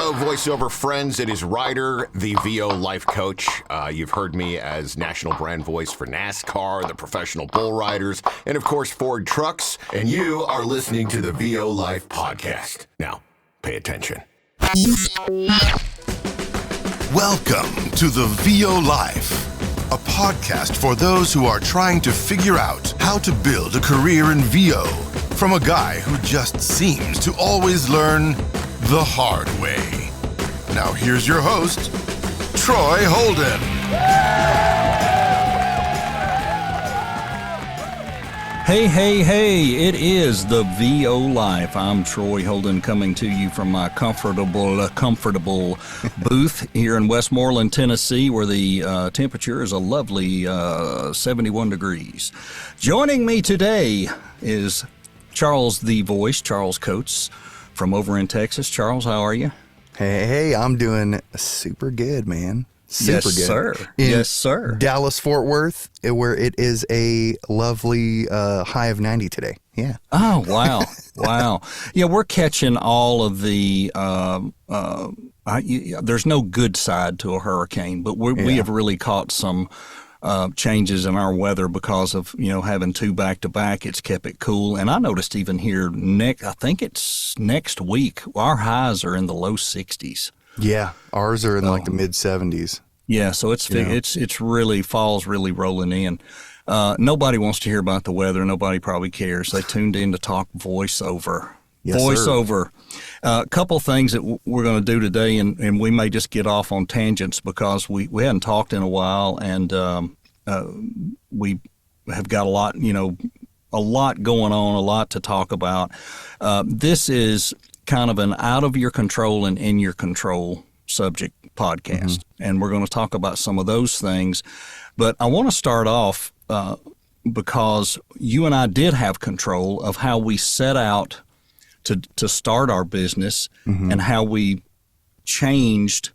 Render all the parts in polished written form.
Hello, voiceover friends. It is Ryder, the VO life coach. You've heard me as national brand voice for NASCAR, the professional bull riders, and of course, Ford trucks. And you are listening to the VO Life podcast. Now, pay attention. Welcome to the VO Life, a podcast for those who are trying to figure out how to build a career in VO from a guy who just seems to always learn the hard way. Now here's your host, Troy Holden. Hey, it is the VO Life. I'm Troy Holden coming to you from my comfortable booth here in Westmoreland, Tennessee, where the temperature is a lovely 71 degrees. Joining me today is Charles the Voice, Charles Coates from over in Texas. Charles, how are you? Hey, I'm doing super good, man. Super good. Sir. In yes, sir. Dallas, Fort Worth, where it is a lovely high of 90 today. Yeah. Oh, wow. Wow. Yeah, we're catching all of the, there's no good side to a hurricane, but we have really caught some changes in our weather because of, having two back-to-back. It's kept it cool. And I noticed even here, I think it's next week, our highs are in the low 60s. Yeah, ours are in like the mid 70s. Yeah, so it's really, fall's really rolling in. Nobody wants to hear about the weather. Nobody probably cares. They tuned in to talk voiceover. Yes, voiceover. A couple things that we're going to do today, and we may just get off on tangents because we hadn't talked in a while, and we have got a lot going on, a lot to talk about. This is kind of an out of your control and in your control subject podcast, and we're going to talk about some of those things. But I want to start off because you and I did have control of how we set out to start our business and how we changed.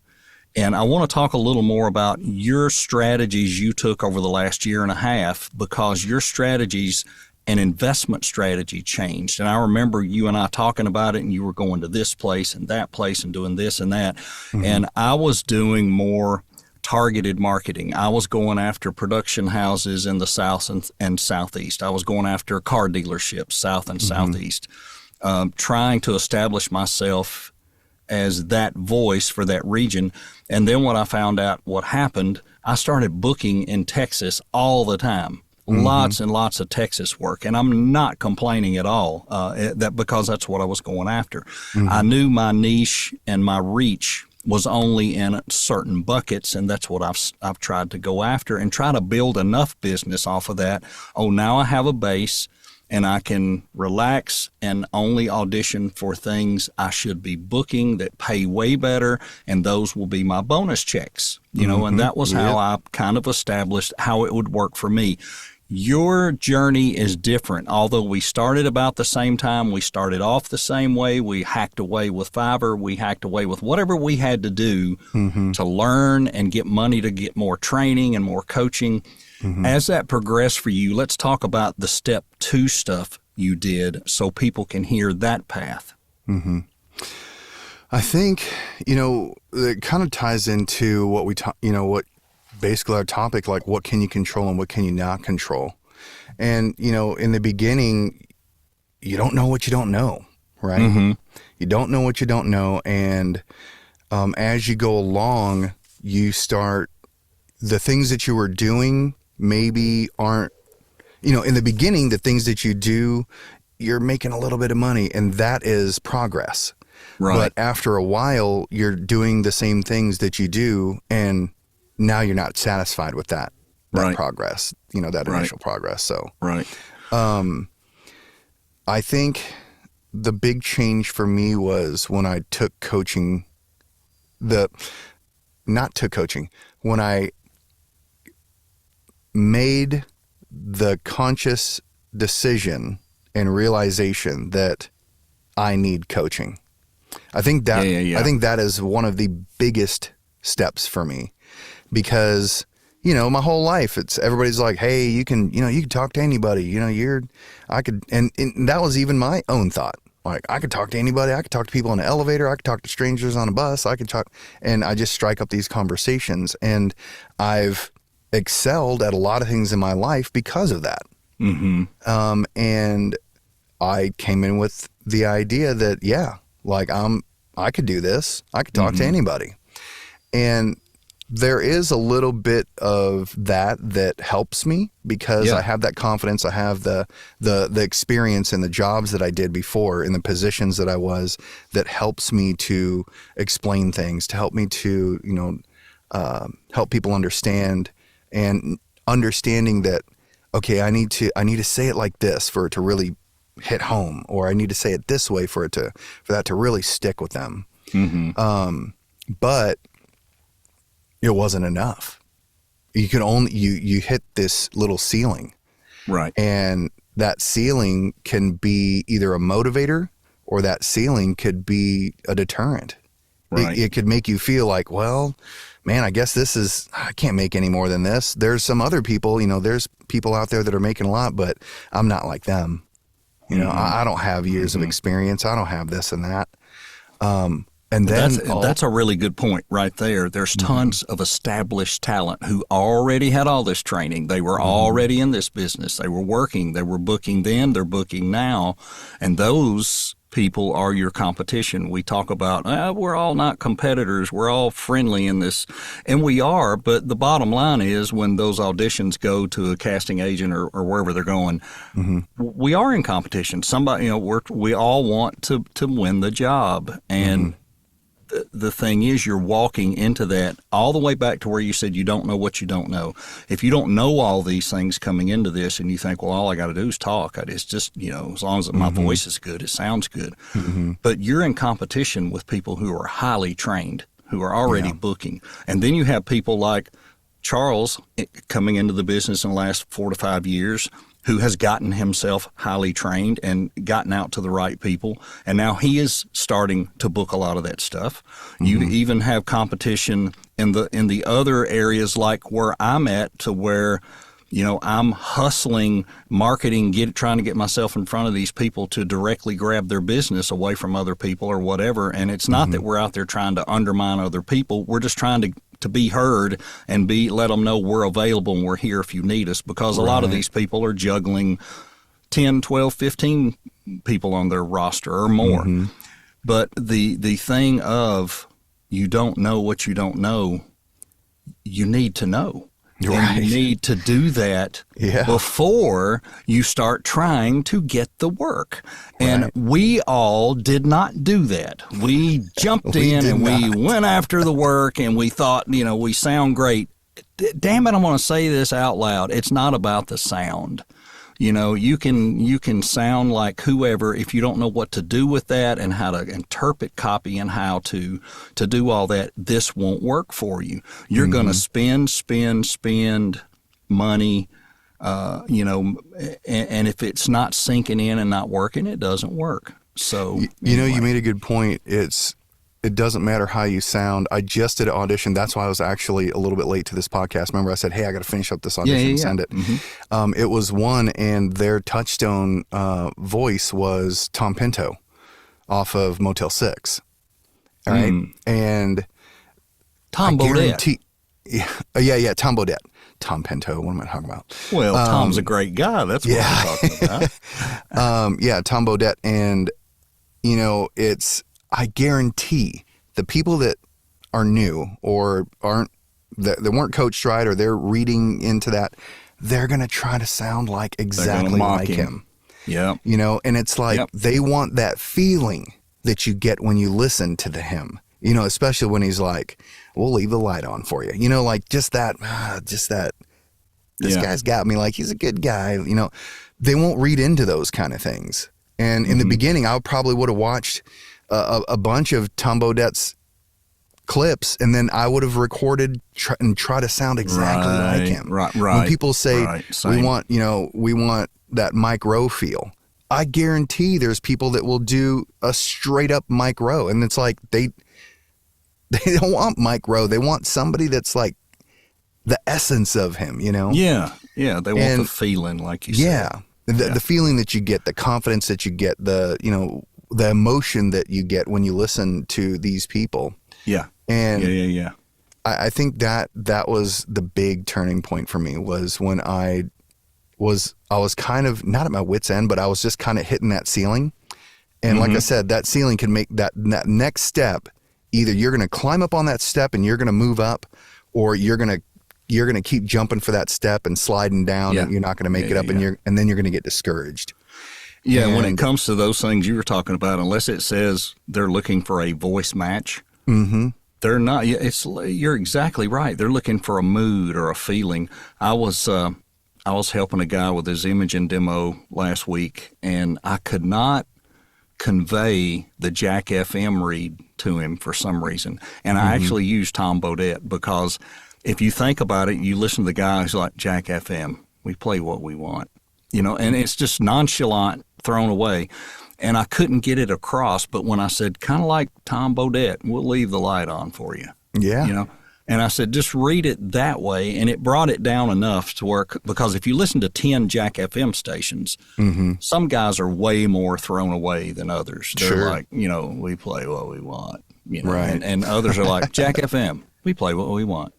And I want to talk a little more about your strategies you took over the last year and a half, because your strategies and investment strategy changed. And I remember you and I talking about it, and you were going to this place and that place and doing this and that. And I was doing more targeted marketing. I was going after production houses in the South and Southeast. I was going after car dealerships, South and Southeast, trying to establish myself as that voice for that region. And then when I found out what happened, I started booking in Texas all the time. Lots and lots of Texas work, and I'm not complaining at all because that's what I was going after. I knew my niche and my reach was only in certain buckets, and that's what I've tried to go after and try to build enough business off of that. Oh, now I have a base, and I can relax and only audition for things I should be booking that pay way better, and those will be my bonus checks. And that was how I kind of established how it would work for me. Your journey is different. Although we started about the same time, we started off the same way. We hacked away with Fiverr. We hacked away with whatever we had to do to learn and get money to get more training and more coaching. As that progressed for you, let's talk about the step 2 stuff you did so people can hear that path. I think, it kind of ties into what we talk, what basically our topic, like what can you control and what can you not control. And, in the beginning, you don't know what you don't know, right? You don't know what you don't know. And as you go along, you start, the things that you were doing maybe aren't, in the beginning, the things that you do, you're making a little bit of money, and that is progress. Right. But after a while, you're doing the same things that you do, and now you're not satisfied with that progress, that initial progress. So, I think the big change for me was when I took coaching, when I made the conscious decision and realization that I need coaching. I think that I think that is one of the biggest steps for me, because my whole life everybody's like, hey, you can talk to anybody, and that was even my own thought. Like I could talk to anybody. I could talk to people in the elevator. I could talk to strangers on a bus. I could talk, and I just strike up these conversations. And I've excelled at a lot of things in my life because of that. Mm-hmm. And I came in with the idea that, yeah, like I could do this. I could talk to anybody. And there is a little bit of that helps me because I have that confidence. I have the experience in the jobs that I did before, in the positions that I was, that helps me to explain things, to help me to, you know, help people understand, and understanding that, okay, I need to say it like this for it to really hit home, or I need to say it this way for that to really stick with them. But it wasn't enough. You can only, you hit this little ceiling. Right. And that ceiling can be either a motivator, or that ceiling could be a deterrent. Right. It could make you feel like, well, man, I guess I can't make any more than this. There's some other people, you know, there's people out there that are making a lot, but I'm not like them. You know, I don't have years of experience. I don't have this and that. And then that's a really good point right there. There's tons of established talent who already had all this training. They were already in this business. They were working. They were booking then. They're booking now. And those people are your competition. We talk about, we're all not competitors. We're all friendly in this. And we are. But the bottom line is, when those auditions go to a casting agent or wherever they're going, we are in competition. Somebody, you know, we all want to win the job. And the thing is, you're walking into that all the way back to where you said you don't know what you don't know. If you don't know all these things coming into this and you think, well, all I got to do is talk, it's just, you know, as long as my voice is good, it sounds good. But you're in competition with people who are highly trained, who are already booking. And then you have people like Charles coming into the business in the last 4 to 5 years, who has gotten himself highly trained and gotten out to the right people. And now he is starting to book a lot of that stuff. You even have competition in the other areas, like where I'm at, to where, you know, I'm hustling, marketing, trying to get myself in front of these people to directly grab their business away from other people or whatever. And it's not that we're out there trying to undermine other people. We're just trying to be heard and let them know we're available and we're here if you need us, because a lot of these people are juggling 10, 12, 15 people on their roster or more. But the thing of, you don't know what you don't know, you need to know. Right. And you need to do that before you start trying to get the work. And we all did not do that. We jumped in and we went after the work, and we thought, you know, we sound great. Damn it, I'm going to say this out loud. It's not about the sound. You know, you can sound like whoever. If you don't know what to do with that and how to interpret copy and how to do all that, this won't work for you. You're going to spend money, you know, and if it's not sinking in and not working, it doesn't work. So, you know, you made a good point. It doesn't matter how you sound. I just did an audition. That's why I was actually a little bit late to this podcast. Remember, I said, hey, I got to finish up this audition and send it. It was one, and their touchstone voice was Tom Pinto off of Motel 6. All right. And Tom Bodett. Yeah, Tom Bodett. Tom Pinto, what am I talking about? Well, Tom's a great guy. That's what I'm talking about. Tom Bodett. And, you know, I guarantee the people that are new or that weren't coached right, or they're reading into that, they're going to try to sound like exactly like him. Yeah. You know, and it's like they want that feeling that you get when you listen to him, you know, especially when he's like, we'll leave the light on for you. You know, like just that, this guy's got me, like he's a good guy. You know, they won't read into those kind of things. And in the beginning, I probably would have watched a bunch of Tom Bodett's clips, and then I would have recorded and try to sound exactly like him. Right. When people say we want that Mike Rowe feel, I guarantee there's people that will do a straight up Mike Rowe, and it's like they don't want Mike Rowe. They want somebody that's like the essence of him. You know? Yeah. They want the feeling, like you said. The feeling that you get, the confidence that you get, the emotion that you get when you listen to these people. Yeah. And Yeah. I think that was the big turning point for me, was when I was kind of not at my wit's end, but I was just kind of hitting that ceiling. And like I said, that ceiling can make that next step, either you're going to climb up on that step and you're going to move up, or you're going to keep jumping for that step and sliding down, and you're not going to make it up, and then you're going to get discouraged. Yeah, when it comes to those things you were talking about, unless it says they're looking for a voice match, they're not. You're exactly right. They're looking for a mood or a feeling. I was helping a guy with his imaging demo last week, and I could not convey the Jack FM read to him for some reason. And I actually used Tom Bodett, because if you think about it, you listen to the guy who's like, Jack FM, we play what we want, and it's just nonchalant, thrown away. And I couldn't get it across. But when I said, kind of like Tom Bodett, we'll leave the light on for you. Yeah. And I said, just read it that way. And it brought it down enough to where, because if you listen to 10 Jack FM stations, some guys are way more thrown away than others. They're like, we play what we want, Right. and others are like, Jack FM, we play what we want,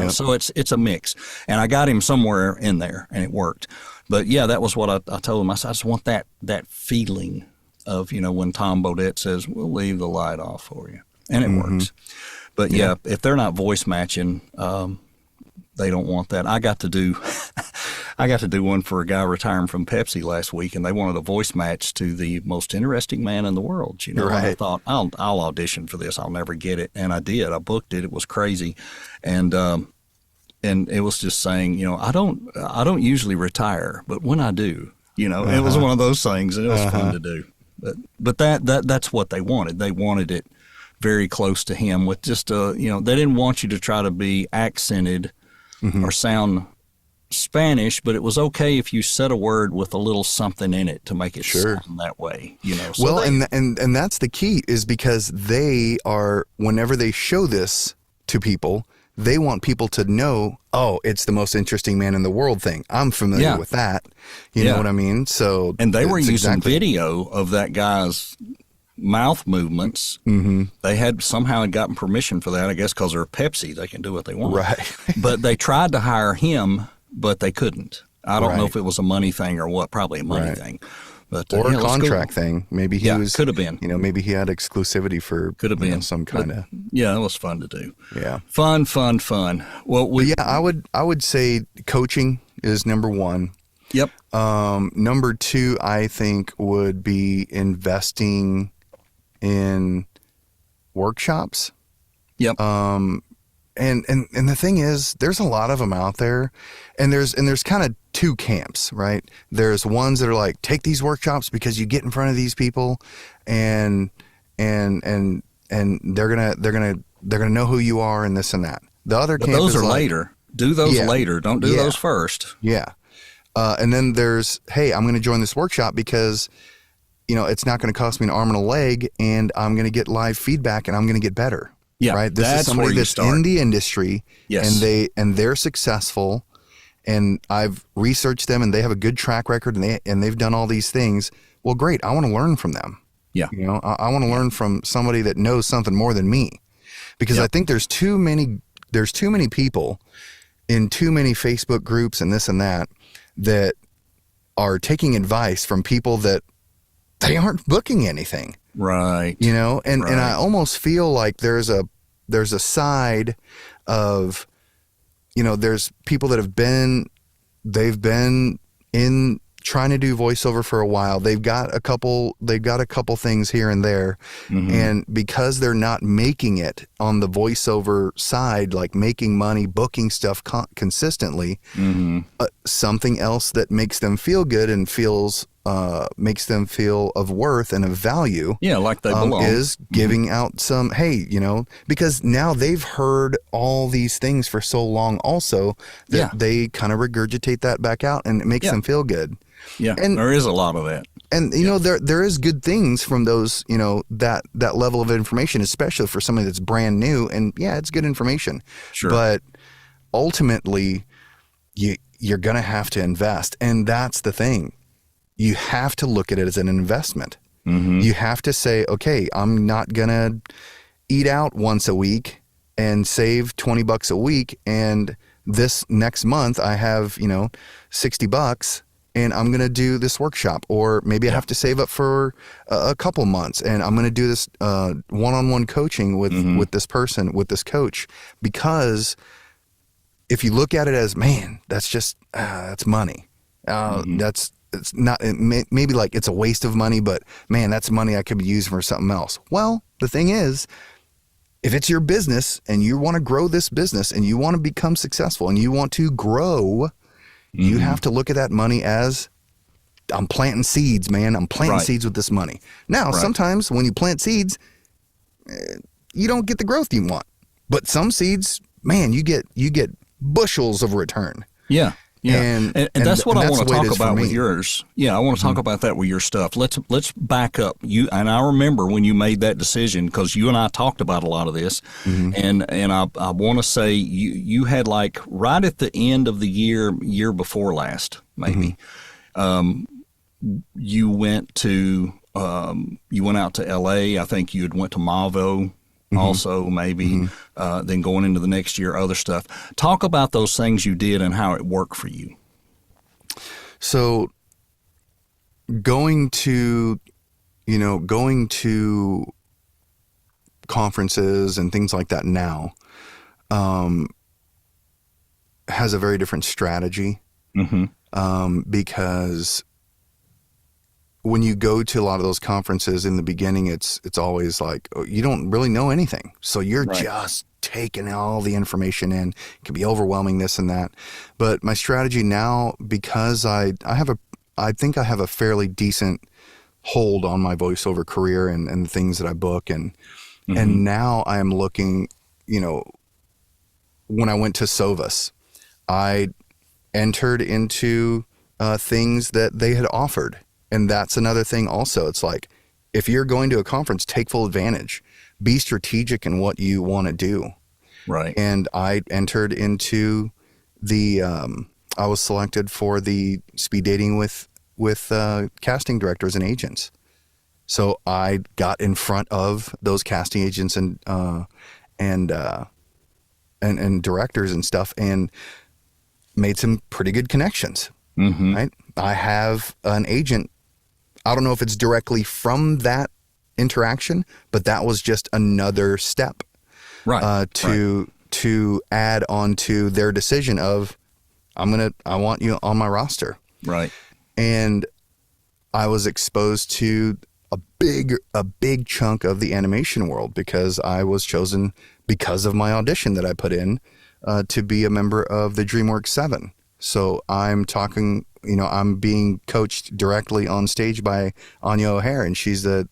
so it's a mix. And I got him somewhere in there, and it worked. But yeah, that was what I told him. I said, I just want that feeling of, when Tom Bodett says, we'll leave the light off for you. And it works. But yeah, if they're not voice matching, they don't want that. I got to do one for a guy retiring from Pepsi last week, and they wanted a voice match to the most interesting man in the world. And I thought, I'll audition for this. I'll never get it. And I did. I booked it. It was crazy. And it was just saying, I don't usually retire, but when I do, it was one of those things, and it was fun to do. But that's what they wanted. They wanted it very close to him, with just they didn't want you to try to be accented or sound Spanish, but it was okay if you said a word with a little something in it to make it sound that way. So well, and that's the key, is because they are, whenever they show this to people, they want people to know, oh, it's the most interesting man in the world thing. I'm familiar with that. You know what I mean? So, and they were using video of that guy's mouth movements. They had somehow gotten permission for that, I guess, because they're Pepsi. They can do what they want. Right. But they tried to hire him, but they couldn't. I don't know if it was a money thing or what. Probably a money thing. But, or a contract thing. Maybe he was. Could have been. Maybe he had exclusivity for. Could have been some kind of. Yeah, it was fun to do. Yeah. Fun. Well, I would say coaching is number one. Yep. Number two, I think, would be investing in workshops. Yep. And the thing is, there's a lot of them out there, and there's kind of two camps, right? There's ones that are like, take these workshops because you get in front of these people, and they're gonna know who you are and this and that. The other camp those is are like, later. Do those later. Don't do those first. Yeah. And then there's, hey, I'm going to join this workshop because, it's not going to cost me an arm and a leg, and I'm going to get live feedback, and I'm going to get better. Yeah, right. This is somebody that's in the industry, and they're successful, and I've researched them, and they have a good track record, and they've done all these things. Well, great. I want to learn from them. Yeah. I want to learn from somebody that knows something more than me, because I think there's too many people in too many Facebook groups and this and that are taking advice from people that they aren't booking anything. Right. And I almost feel like there's a side of, there's people that they've been in trying to do voiceover for a while. They've got a couple things here and there. And because they're not making it on the voiceover side, like making money, booking stuff consistently, something else that makes them feel good and makes them feel of worth and of value. Yeah, like they belong. Is giving out some, hey, because now they've heard all these things for so long also that they kind of regurgitate that back out, and it makes them feel good. Yeah, and there is a lot of that. And, there is good things from those, that level of information, especially for somebody that's brand new. And it's good information. Sure. But ultimately, you're going to have to invest. And that's the thing. You have to look at it as an investment. You have to say, okay, I'm not going to eat out once a week and save $20 a week. And this next month I have, $60 and I'm going to do this workshop, or maybe I have to save up for a couple months and I'm going to do this one-on-one coaching with this person, with this coach, because if you look at it as, man, that's just, that's money. It's not, maybe like it's a waste of money, but man, that's money I could be using for something else. Well, the thing is, if it's your business and you want to grow this business and you want to become successful and you want to grow, you have to look at that money as, I'm planting seeds, man. I'm planting seeds with this money. Now, sometimes when you plant seeds, you don't get the growth you want, but some seeds, man, you get bushels of return. Yeah. Yeah, and that's what I want to talk about with me. Yours. Yeah, I want to talk about that with your stuff. Let's back up. You and I remember when you made that decision, because you and I talked about a lot of this, and I want to say you had, like, right at the end of the year before last, maybe, you went out to L.A. I think you had went to Mavo. Also, maybe then going into the next year, other stuff. Talk about those things you did and how it worked for you. So going to conferences and things like that now has a very different strategy, because when you go to a lot of those conferences in the beginning, it's always like, you don't really know anything. So you're just taking all the information in. It can be overwhelming, this and that. But my strategy now, because I think I have a fairly decent hold on my voiceover career and the things that I book. And now I am looking, when I went to Sovus, I entered into things that they had offered. And that's another thing also. It's like, if you're going to a conference, take full advantage. Be strategic in what you want to do. Right. And I entered into I was selected for the speed dating with casting directors and agents. So I got in front of those casting agents and directors and stuff, and made some pretty good connections. Right. I have an agent. I don't know if it's directly from that interaction, but that was just another step, to add on to their decision of, I want you on my roster. Right. And I was exposed to a big chunk of the animation world, because I was chosen because of my audition that I put in to be a member of the DreamWorks 7. So I'm talking, I'm being coached directly on stage by Anya O'Hare, and she's the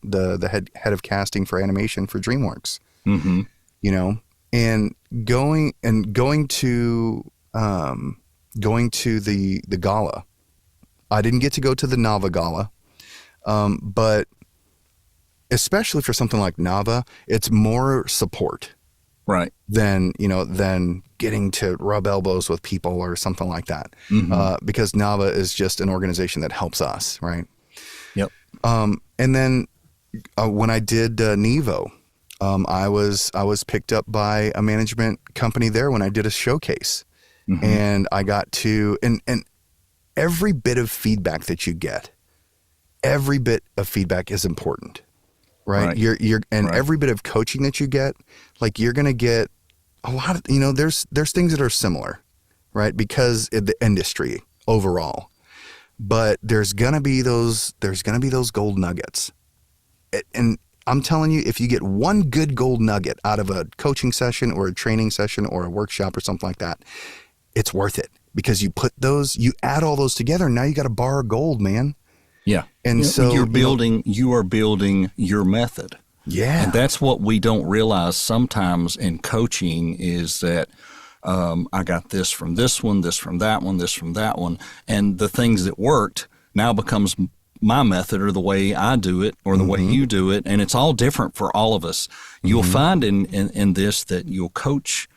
head of casting for animation for DreamWorks. And going to the gala. I didn't get to go to the Nava Gala, but especially for something like Nava, it's more support. Right. Than getting to rub elbows with people or something like that. Because Nava is just an organization that helps us, right? Yep. And then when I did Nevo, I was picked up by a management company there when I did a showcase. And I got to, and every bit of feedback that you get, every bit of feedback is important. Right. Every bit of coaching that you get, like, you're going to get a lot of, there's things that are similar, right? Because of the industry overall, but there's going to be those gold nuggets. And I'm telling you, if you get one good gold nugget out of a coaching session or a training session or a workshop or something like that, it's worth it, because you add all those together, and now you got a bar of gold, man. Yeah. And so you are building your method. Yeah. And that's what we don't realize sometimes in coaching, is that I got this from this one, this from that one, this from that one. And the things that worked now becomes my method, or the way I do it, or the way you do it. And it's all different for all of us. You'll find in this that you'll coach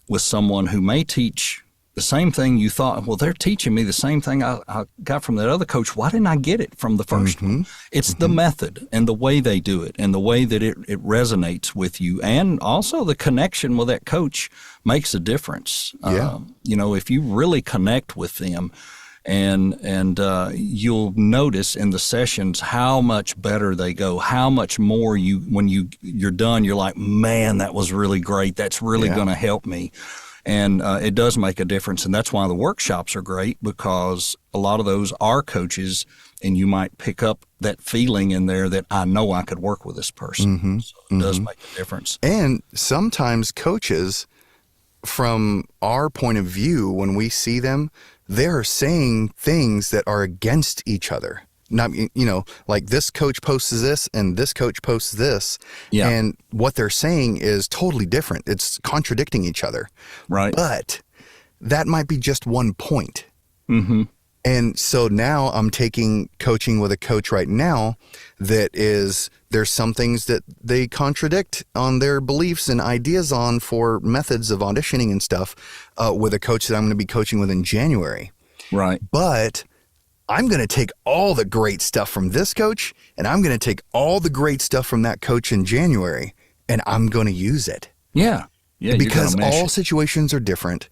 with someone who may teach the same thing you thought, well, they're teaching me the same thing I got from that other coach. Why didn't I get it from the first one? It's the method and the way they do it and the way that it resonates with you. And also the connection with that coach makes a difference. Yeah. If you really connect with them, and you'll notice in the sessions how much better they go, how much more when you're done, you're like, man, that was really great. That's really going to help me. And it does make a difference. And that's why the workshops are great, because a lot of those are coaches, and you might pick up that feeling in there that I know I could work with this person. So it does make a difference. And sometimes coaches, from our point of view, when we see them, they're saying things that are against each other. Not, like this coach posts this and this coach posts this. Yeah. And what they're saying is totally different. It's contradicting each other. Right. But that might be just one point. Mm-hmm. And so now I'm taking coaching with a coach right now that there's some things that they contradict on their beliefs and ideas on for methods of auditioning and stuff with a coach that I'm going to be coaching with in January. Right. But I'm going to take all the great stuff from this coach, and I'm going to take all the great stuff from that coach in January, and I'm going to use it. Yeah. Yeah. Because all situations are different.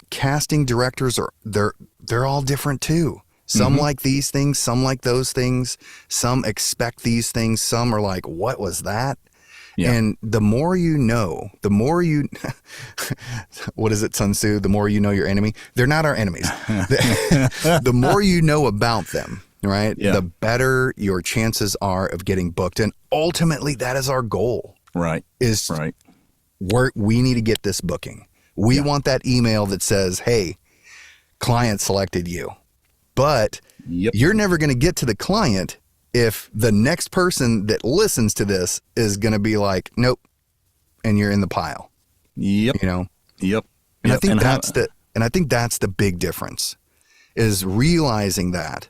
Casting directors they're all different too. Some like these things, some like those things, some expect these things, some are like, what was that? Yeah. And the more you know, what is it, Sun Tzu? The more you know your enemy. They're not our enemies. The more you know about them, right? Yeah. The better your chances are of getting booked. And ultimately, that is our goal. Right. We need to get this booking. We want that email that says, hey, client selected you. But you're never going to get to the client if the next person that listens to this is going to be like, nope, and you're in the pile. Yep. Yep. And I think that's the big difference, is realizing that.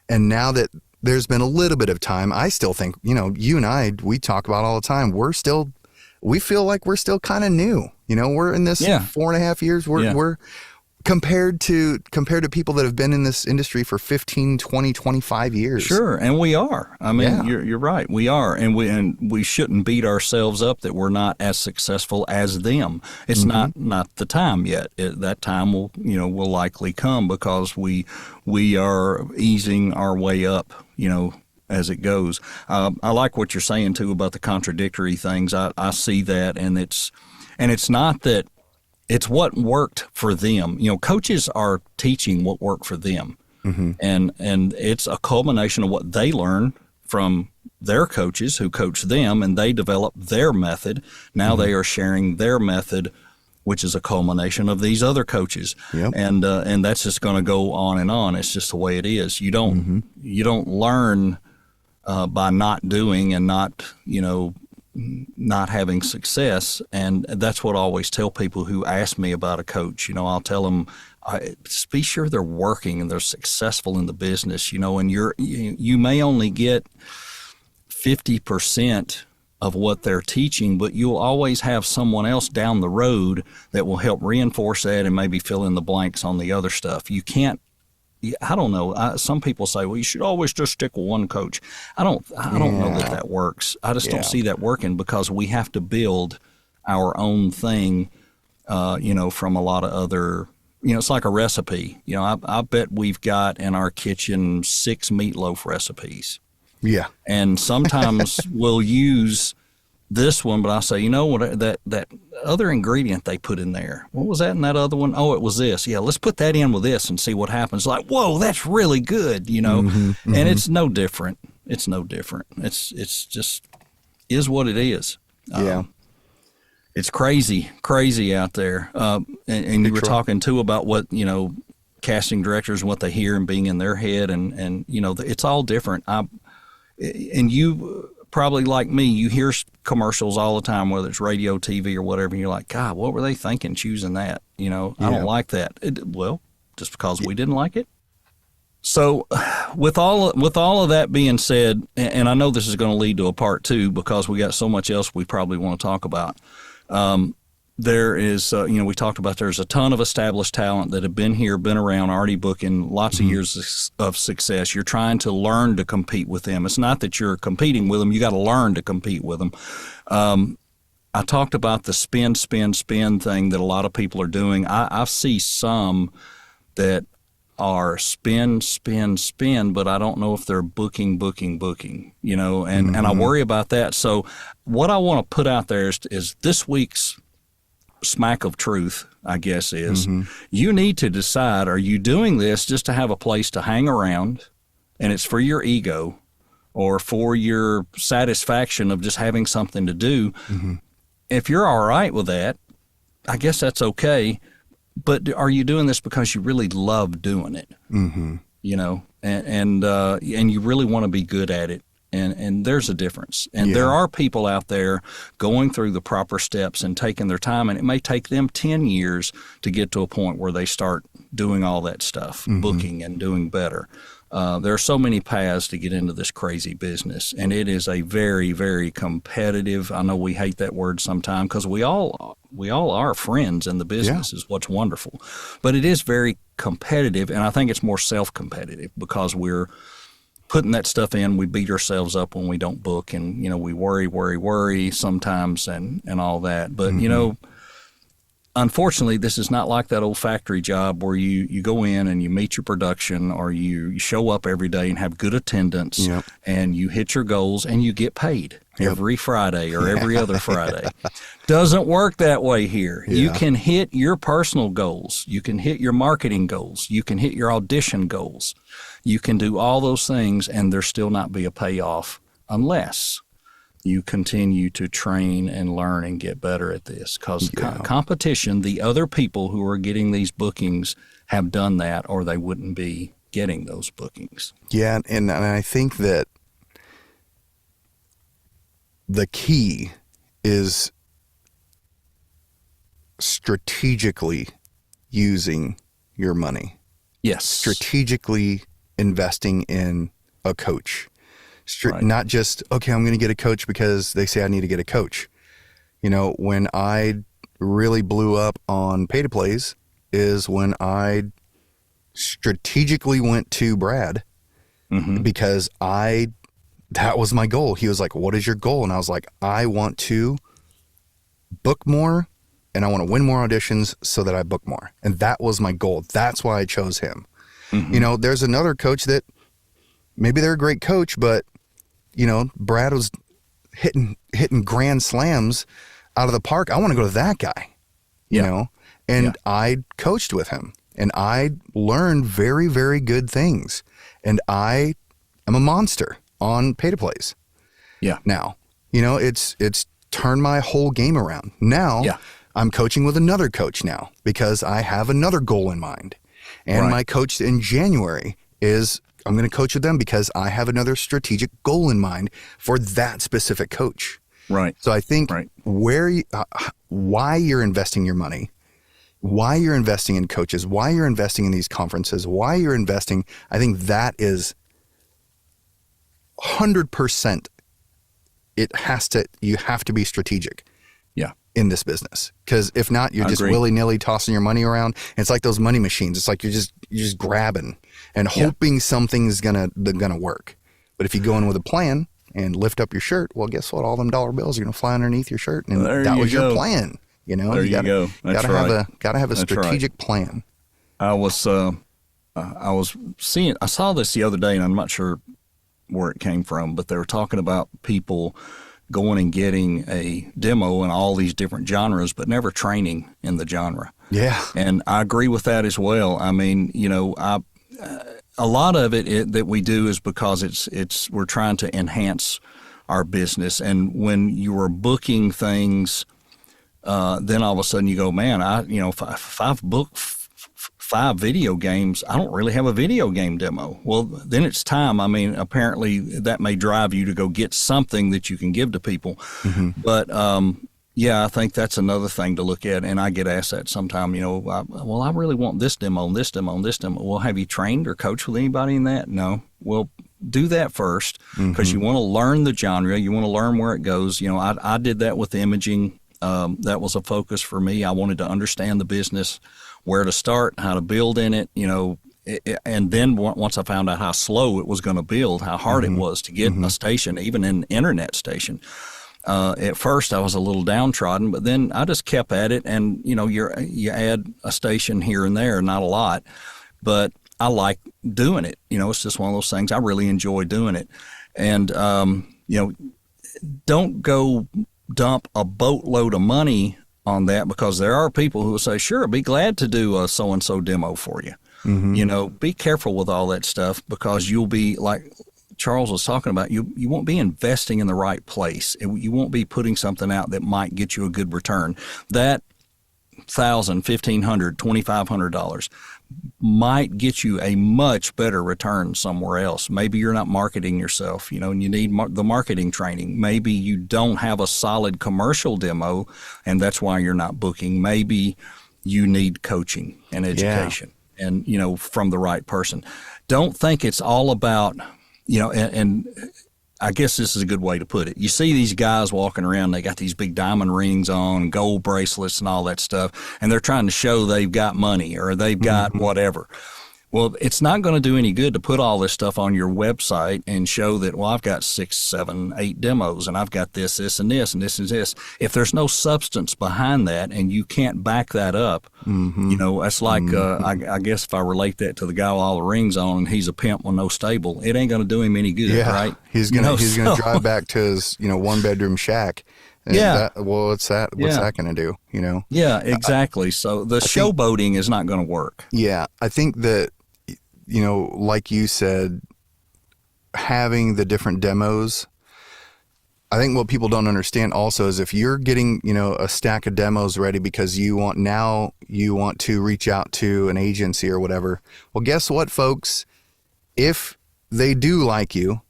And now that there's been a little bit of time, I still think, you and I, we talk about all the time. We feel like we're still kind of new. We're in this 4.5 years. We're compared to people that have been in this industry for 15, 20, 25 years. Sure. And we are. I mean, you're right. We are. And we shouldn't beat ourselves up that we're not as successful as them. It's not the time yet. That time will likely come, because we are easing our way up, as it goes. I like what you're saying too about the contradictory things. I see that, and it's not that. It's what worked for them. Coaches are teaching what worked for them. And it's a culmination of what they learn from their coaches who coach them, and they develop their method. Now they are sharing their method, which is a culmination of these other coaches. Yep. And that's just going to go on and on. It's just the way it is. You don't learn by not doing and not having success. And that's what I always tell people who ask me about a coach. I'll tell them, be sure they're working and they're successful in the business, and you may only get 50% of what they're teaching, but you'll always have someone else down the road that will help reinforce that and maybe fill in the blanks on the other stuff. You can't, I don't know. Some people say, well, you should always just stick with one coach. I don't know that works. I just don't see that working, because we have to build our own thing, from a lot of other, it's like a recipe. I bet we've got in our kitchen 6 meatloaf recipes. Yeah. And sometimes we'll use this one, but I say, what, that other ingredient they put in there, what was that in that other one? Oh, it was this. Yeah, let's put that in with this and see what happens. Like, whoa, that's really good, And it's no different. It's no different. It's just is what it is. It's crazy out there. And you were talking too about what, casting directors and what they hear and being in their head, and it's all different. And you probably, like me, you hear commercials all the time, whether it's radio, TV, or whatever, and you're like, God, what were they thinking choosing that? I don't like that. Well, just because we didn't like it. So with all of that being said, and I know this is going to lead to a part 2 because we got so much else we probably want to talk about. there is, we talked about there's a ton of established talent that have been here, been around, already booking lots of years of success. You're trying to learn to compete with them. It's not that you're competing with them. You got to learn to compete with them. I talked about the spin thing that a lot of people are doing. I see some that are spin, but I don't know if they're booking, and I worry about that. So what I want to put out there is this week's smack of truth, I guess, is you need to decide, are you doing this just to have a place to hang around and it's for your ego or for your satisfaction of just having something to do? If you're all right with that, I guess that's okay. But are you doing this because you really love doing it? And you really want to be good at it? And there's a difference. And there are people out there going through the proper steps and taking their time, and it may take them 10 years to get to a point where they start doing all that stuff, booking and doing better. There are so many paths to get into this crazy business, and it is a very, very competitive. I know we hate that word sometimes because we all are friends in the business is what's wonderful, but it is very competitive, and I think it's more self-competitive because we're putting that stuff in. We beat ourselves up when we don't book, and we worry sometimes and all that. But unfortunately, this is not like that old factory job where you go in and you meet your production, or you show up every day and have good attendance and you hit your goals and you get paid every Friday or every other Friday. Doesn't work that way here. You can hit your personal goals. You can hit your marketing goals. You can hit your audition goals. You can do all those things and there still not be a payoff unless you continue to train and learn and get better at this, because competition, the other people who are getting these bookings have done that, or they wouldn't be getting those bookings. Yeah, and I think that the key is strategically using your money. Yes. Strategically investing in a coach. Not just, okay, I'm going to get a coach because they say I need to get a coach. When I really blew up on pay to plays is when I strategically went to Brad because that was my goal. He was like, what is your goal? And I was like, I want to book more and I want to win more auditions so that I book more. And that was my goal. That's why I chose him. There's another coach that maybe they're a great coach, but Brad was hitting grand slams out of the park. I want to go to that guy, and I coached with him and I learned very, very good things. And I am a monster on pay to plays. Yeah. Now, it's turned my whole game around. Now I'm coaching with another coach now because I have another goal in mind. And my coach in January is, I'm going to coach with them because I have another strategic goal in mind for that specific coach. Right. So I think why you're investing your money, why you're investing in coaches, why you're investing in these conferences, why you're investing, I think that is 100%. You have to be strategic. In this business, because if not, you're just willy-nilly tossing your money around. And it's like those money machines. It's like you're just grabbing and hoping something's gonna work. But if you go in with a plan and lift up your shirt, well, guess what? All them dollar bills are gonna fly underneath your shirt, and that was your plan. There you go. That's right. Gotta have a strategic plan. I saw this the other day, and I'm not sure where it came from, but they were talking about people going and getting a demo in all these different genres, but never training in the genre. Yeah. And I agree with that as well. I mean, a lot of it that we do is because we're trying to enhance our business. And when you are booking things, then all of a sudden you go, man, if I've booked 5 video games, I don't really have a video game demo. Well, then it's time. I mean, apparently that may drive you to go get something that you can give to people. But I think that's another thing to look at. And I get asked that sometime, I really want this demo and this demo and this demo. Well, have you trained or coached with anybody in that? No. Well, do that first because you want to learn the genre. You want to learn where it goes. I did that with the imaging That was a focus for me. I wanted to understand the business, where to start, how to build in it, and then once I found out how slow it was going to build, how hard it was to get a station, even an internet station. At first I was a little downtrodden, but then I just kept at it, and you add a station here and there, not a lot, but I like doing it. It's just one of those things. I really enjoy doing it. And don't go dump a boatload of money on that, because there are people who will say, sure, be glad to do a so-and-so demo for you. Be careful with all that stuff, because you'll be, like Charles was talking about, you won't be investing in the right place. You won't be putting something out that might get you a good return. That $1,000, $1,500, $2,500 might get you a much better return somewhere else. Maybe you're not marketing yourself, and you need the marketing training. Maybe you don't have a solid commercial demo, and that's why you're not booking. Maybe you need coaching and education, and from the right person. Don't think it's all about, and I guess this is a good way to put it. You see these guys walking around, they got these big diamond rings on, gold bracelets and all that stuff, and they're trying to show they've got money or they've got whatever. Well, it's not going to do any good to put all this stuff on your website and show that, well, I've got 6, 7, 8 demos, and I've got this, this, and this, and this, and this. If there's no substance behind that and you can't back that up, that's like, I guess if I relate that to the guy with all the rings on and he's a pimp with no stable, it ain't going to do him any good, right? He's gonna drive back to his, 1-bedroom shack. And what's that going to do, Yeah, exactly. So the showboating is not going to work. Yeah, I think that, like you said, having the different demos, I think what people don't understand also is if you're getting, a stack of demos ready because you want to reach out to an agency or whatever. Well, guess what, folks? If they do like you,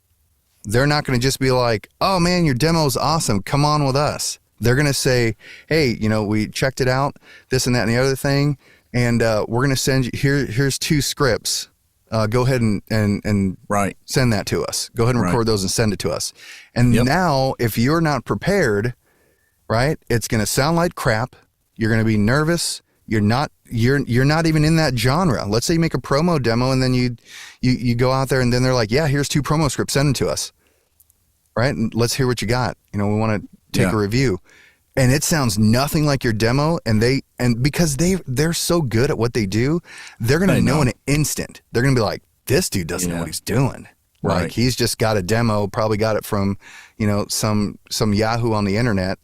they're not going to just be like, oh man, your demo's awesome, come on with us. They're going to say, hey, we checked it out, this and that and the other thing, and we're going to send you, here's 2 scripts. Go ahead and send that to us. Go ahead and record those and send it to us. And now, if you're not prepared, right, it's going to sound like crap. You're going to be nervous. You're not even in that genre. Let's say you make a promo demo and then you go out there and then they're like, yeah, here's 2 promo scripts, send them to us. Right? And let's hear what you got. We want to take a review. And it sounds nothing like your demo, and because they're so good at what they do, they're going to know in an instant. They're going to be like, this dude doesn't know what he's doing. Right. Like, he's just got a demo, probably got it from, some Yahoo on the internet,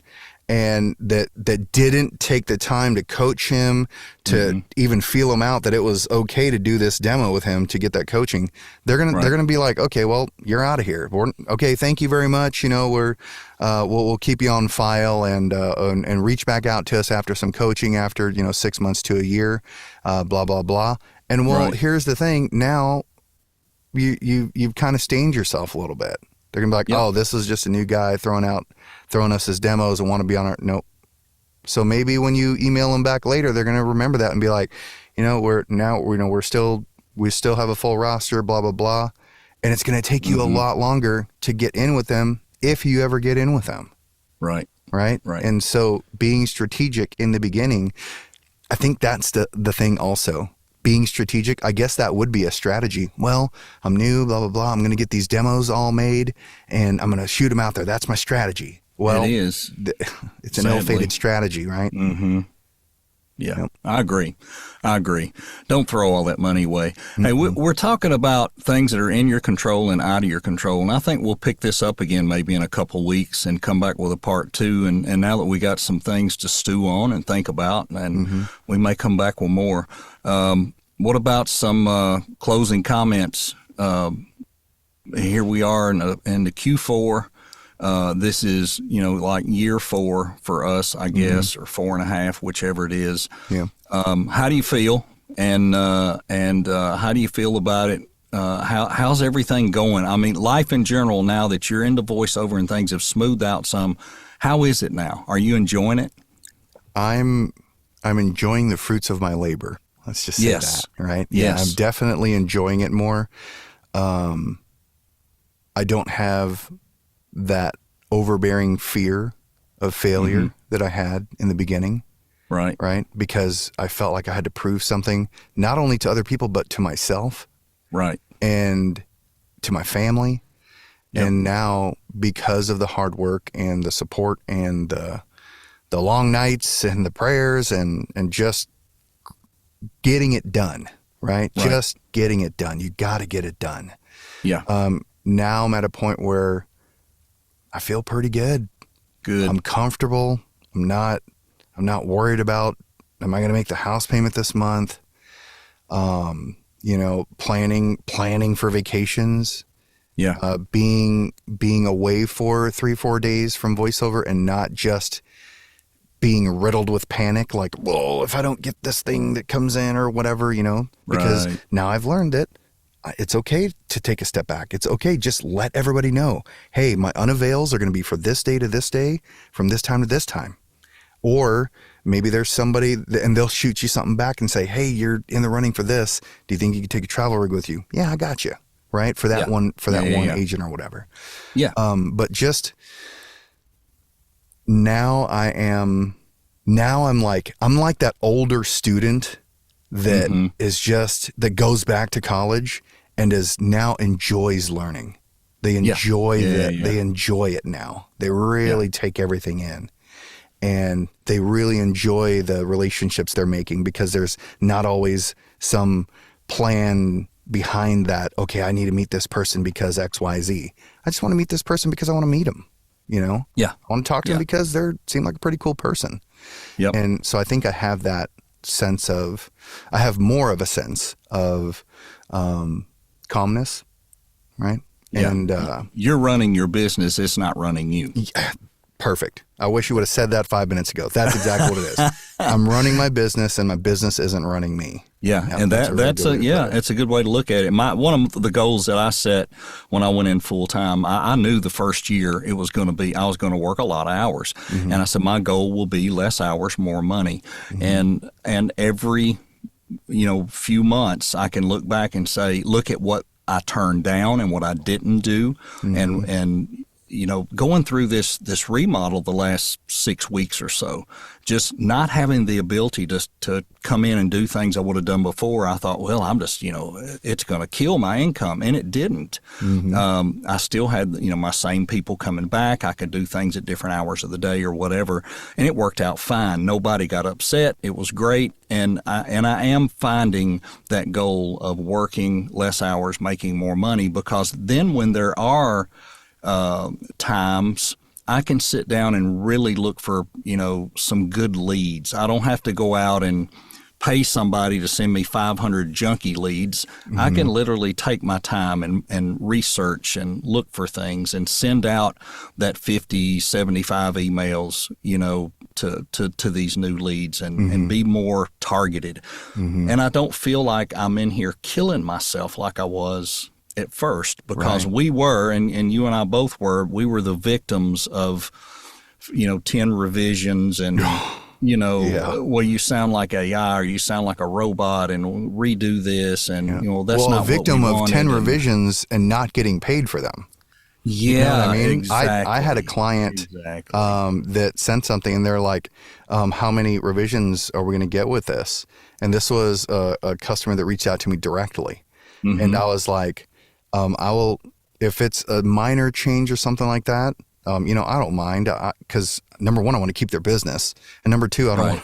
and that didn't take the time to coach him, to even feel him out that it was okay to do this demo with him to get that coaching. They're gonna be like, okay, well, you're out of here. Okay, thank you very much. We'll keep you on file and reach back out to us after some coaching after 6 months to a year, blah blah blah. And here's the thing. Now you've kind of stained yourself a little bit. They're gonna be like, oh, this is just a new guy throwing us his demos and want to be on our nope. So maybe when you email them back later, they're gonna remember that and be like, we still have a full roster, blah blah blah, and it's gonna take you a lot longer to get in with them if you ever get in with them. Right. And so being strategic in the beginning, I think that's the thing also. Being strategic, I guess that would be a strategy. Well, I'm new, blah, blah, blah. I'm going to get these demos all made and I'm going to shoot them out there. That's my strategy. Well, it is. It's an ill-fated strategy, right? Mm-hmm. Yeah, yep. I agree. Don't throw all that money away. Hey, we're talking about things that are in your control and out of your control. And I think we'll pick this up again maybe in a couple weeks and come back with a part 2. And now that we got some things to stew on and think about, and we may come back with more. What about some closing comments? Here we are in the Q4. This is, like year 4 for us, I guess, or 4.5, whichever it is. Yeah. How do you feel? And how do you feel about it? How's everything going? I mean, life in general, now that you're into voiceover and things have smoothed out some, how is it now? Are you enjoying it? I'm enjoying the fruits of my labor. Let's just say that, right? Yes. Yeah, I'm definitely enjoying it more. I don't have that overbearing fear of failure that I had in the beginning, Right. right? Because I felt like I had to prove something, not only to other people, but to myself Right. and to my family. Yep. And now, because of the hard work and the support and the long nights and the prayers and just getting it done, right? Just getting it done. You got to get it done. Yeah. Now I'm at a point where I feel pretty good. Good. I'm comfortable. I'm not worried about, am I going to make the house payment this month? Planning for vacations, yeah. being away for 3-4 days from voiceover and not just being riddled with panic, like, whoa, if I don't get this thing that comes in or whatever, because Right. now I've learned that it's okay to take a step back. It's okay. Just let everybody know, hey, my unavails are going to be for this day to this day, from this time to this time. Or maybe there's somebody and they'll shoot you something back and say, hey, you're in the running for this. Do you think you could take a travel rig with you? Yeah, I got you. Right. For that Yeah. one Yeah. agent or whatever. Yeah. But just now I'm like that older student that Mm-hmm. is that goes back to college and now enjoys learning. They enjoy They enjoy it now. They really take everything in. And they really enjoy the relationships they're making because there's not always some plan behind that. Okay, I need to meet this person because X, Y, Z. I just want to meet this person because I want to meet them. Yeah. I want to talk to them because they seem like a pretty cool person. Yep. And so I think I have more of a sense of calmness, right? Yeah. And You're running your business. It's not running you. perfect. I wish you would have said that 5 minutes ago. That's exactly what it is. I'm running my business and my business isn't running me. Yeah, Yep, and that's a really good way to put it. it's a good way to look at it. One of the goals that I set when I went in full time, I knew the first year I was going to work a lot of hours, Mm-hmm. and I said my goal will be less hours, more money, Mm-hmm. and every few months I can look back and say, look at what I turned down and what I didn't do, Mm-hmm. and going through this remodel the last 6 weeks or so, just not having the ability to come in and do things I would have done before, I thought, well, I'm just, it's going to kill my income. And it didn't. Mm-hmm. I still had, my same people coming back. I could do things at different hours of the day or whatever. And it worked out fine. Nobody got upset. It was great. And I am finding that goal of working less hours, making more money, because then when there are times I can sit down and really look for, some good leads. I don't have to go out and pay somebody to send me 500 junky leads. Mm-hmm. I can literally take my time and research and look for things and send out that 50, 75 emails, to these new leads and be more targeted. Mm-hmm. And I don't feel like I'm in here killing myself like I was at first, because we were, and you and I both were the victims of, 10 revisions and, where you sound like AI or you sound like a robot and redo this. And, that's not a victim what we of 10 wanted. revisions and not getting paid for them. Yeah. You know what I mean? Exactly. I had a client that sent something and they're like, how many revisions are we going to get with this? And this was a customer that reached out to me directly. Mm-hmm. And I was like, I will, if it's a minor change or something like that, I don't mind, because number one, I want to keep their business, and number two, I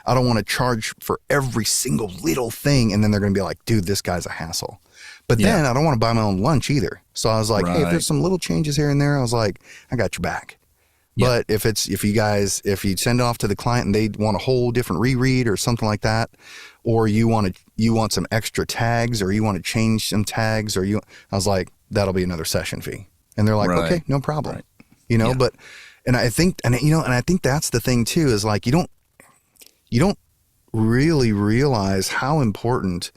don't want to charge for every single little thing, and then they're going to be like, dude, this guy's a hassle. But then I don't want to buy my own lunch either. So I was like, hey, if there's some little changes here and there, I was like, I got your back. Yeah. But if you send it off to the client and they want a whole different reread or something like that, or you want some extra tags, or you want to change some tags, I was like, that'll be another session fee. And they're like, okay, no problem. But, and I think that's the thing too, is like, you don't really realize how important,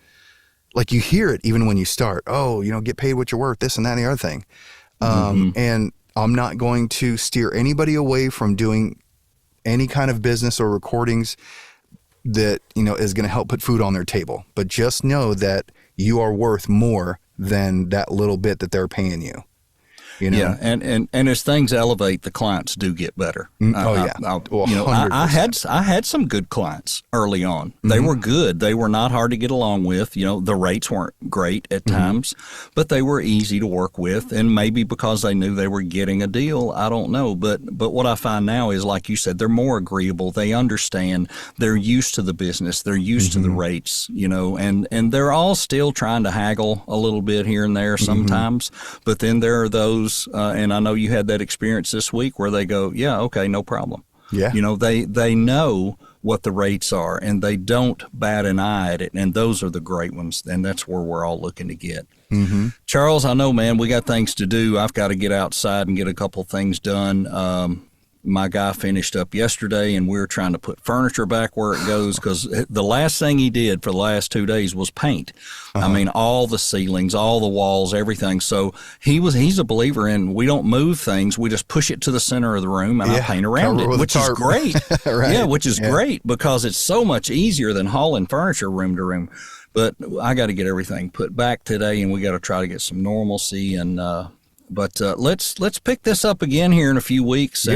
like you hear it even when you start, get paid what you're worth, this and that and the other thing. And I'm not going to steer anybody away from doing any kind of business or recordings that, is going to help put food on their table. But just know that you are worth more than that little bit that they're paying you. You know? Yeah, and as things elevate, the clients do get better. Well, I had some good clients early on. They were good. They were not hard to get along with. The rates weren't great at times, but they were easy to work with. And maybe because they knew they were getting a deal, I don't know. But what I find now is, like you said, they're more agreeable. They understand. They're used to the business. They're used to the rates. And they're all still trying to haggle a little bit here and there sometimes. But then there are those. And I know you had that experience this week where they go, yeah, okay, no problem. Yeah. They know what the rates are, and they don't bat an eye at it, and those are the great ones, and that's where we're all looking to get. Charles, I know, man, we got things to do. I've got to get outside and get a couple of things done. My guy finished up yesterday, and we were trying to put furniture back where it goes because the last thing he did for the last 2 days was paint. I mean, all the ceilings, all the walls, everything. So he's a believer in we don't move things. We just push it to the center of the room, and I paint around it, which is great. Right. Yeah, which is great because it's so much easier than hauling furniture room to room. But I got to get everything put back today, and we got to try to get some normalcy. And But let's pick this up again here in a few weeks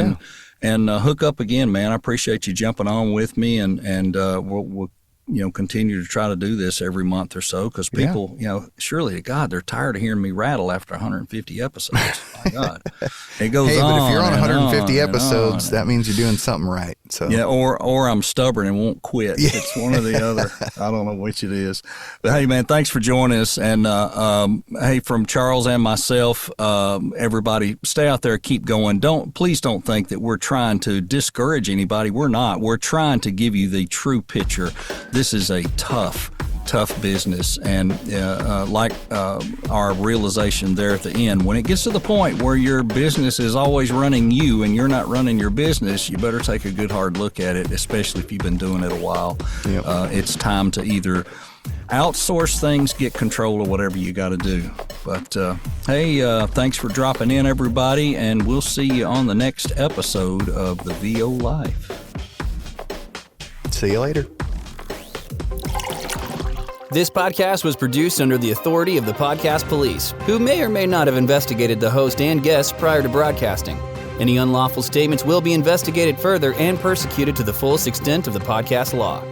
and hook up again, man. I appreciate you jumping on with me, and we'll continue to try to do this every month or so because people, surely to God, they're tired of hearing me rattle after 150 episodes. My God, it goes on. But if you're on 150 and episodes, that means you're doing something right. So yeah, or I'm stubborn and won't quit. It's one or the other. I don't know which it is. But hey, man, thanks for joining us. And hey, from Charles and myself, everybody, stay out there, keep going. Please don't think that we're trying to discourage anybody. We're not. We're trying to give you the true picture. This is a tough business, and like our realization there at the end, when it gets to the point where your business is always running you and you're not running your business, you better take a good hard look at it, especially if you've been doing it a while. Yep. It's time to either outsource things, get control of whatever you got to do. But hey, thanks for dropping in, everybody, and we'll see you on the next episode of the VO Life. See you later. This podcast was produced under the authority of the Podcast Police, who may or may not have investigated the host and guests prior to broadcasting. Any unlawful statements will be investigated further and persecuted to the fullest extent of the podcast law.